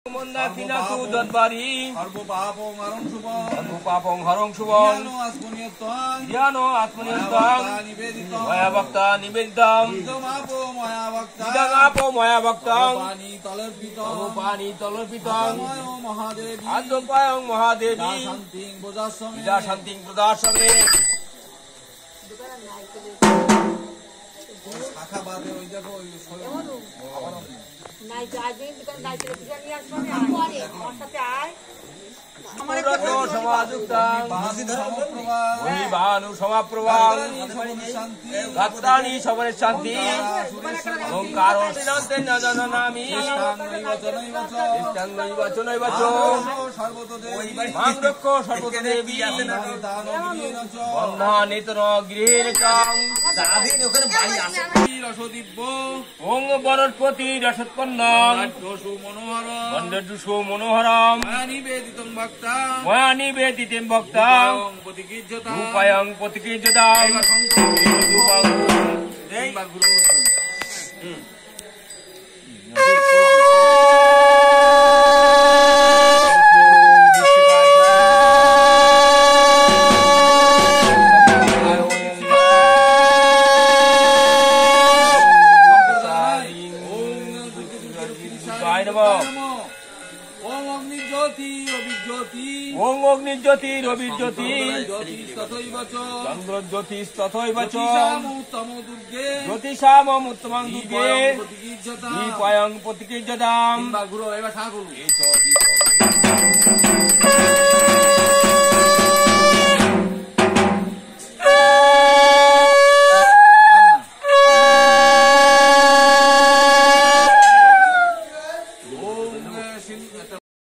মন্দাকিনাথু দদ্বারি সর্বপাপং হরং শুভং সর্বপাপং হরং শুভং জ্ঞানো আত্মনিয়ত্বং ময়া ভক্তা নিবেদিতম ইদমাপো ময়া ভক্তং পানি তলর্পিতং আদ্যপায়ং মহাদেবী ইদা শান্তিং প্রদাস্যমে। শাখা বাদে ওই দেখো ওই গাত্রাণি সমরের শান্তি ওঙ্কার নামি সর্বদেবী বন্ধানিতন গৃহের বনস্পতি রসৎপন্নম মনোহরম ময়া নিবেদিতং ভক্তাং রূপায়ং প্রতিকীর্যতাং ওং অগ্নিজ্যোতির অভিজ্যোতি চন্দ্রজ্যোতিষ তথৈব চ জ্যোতিষাম উত্তমং দুর্গে দীপায়ং প্রতিকীর্যতাম।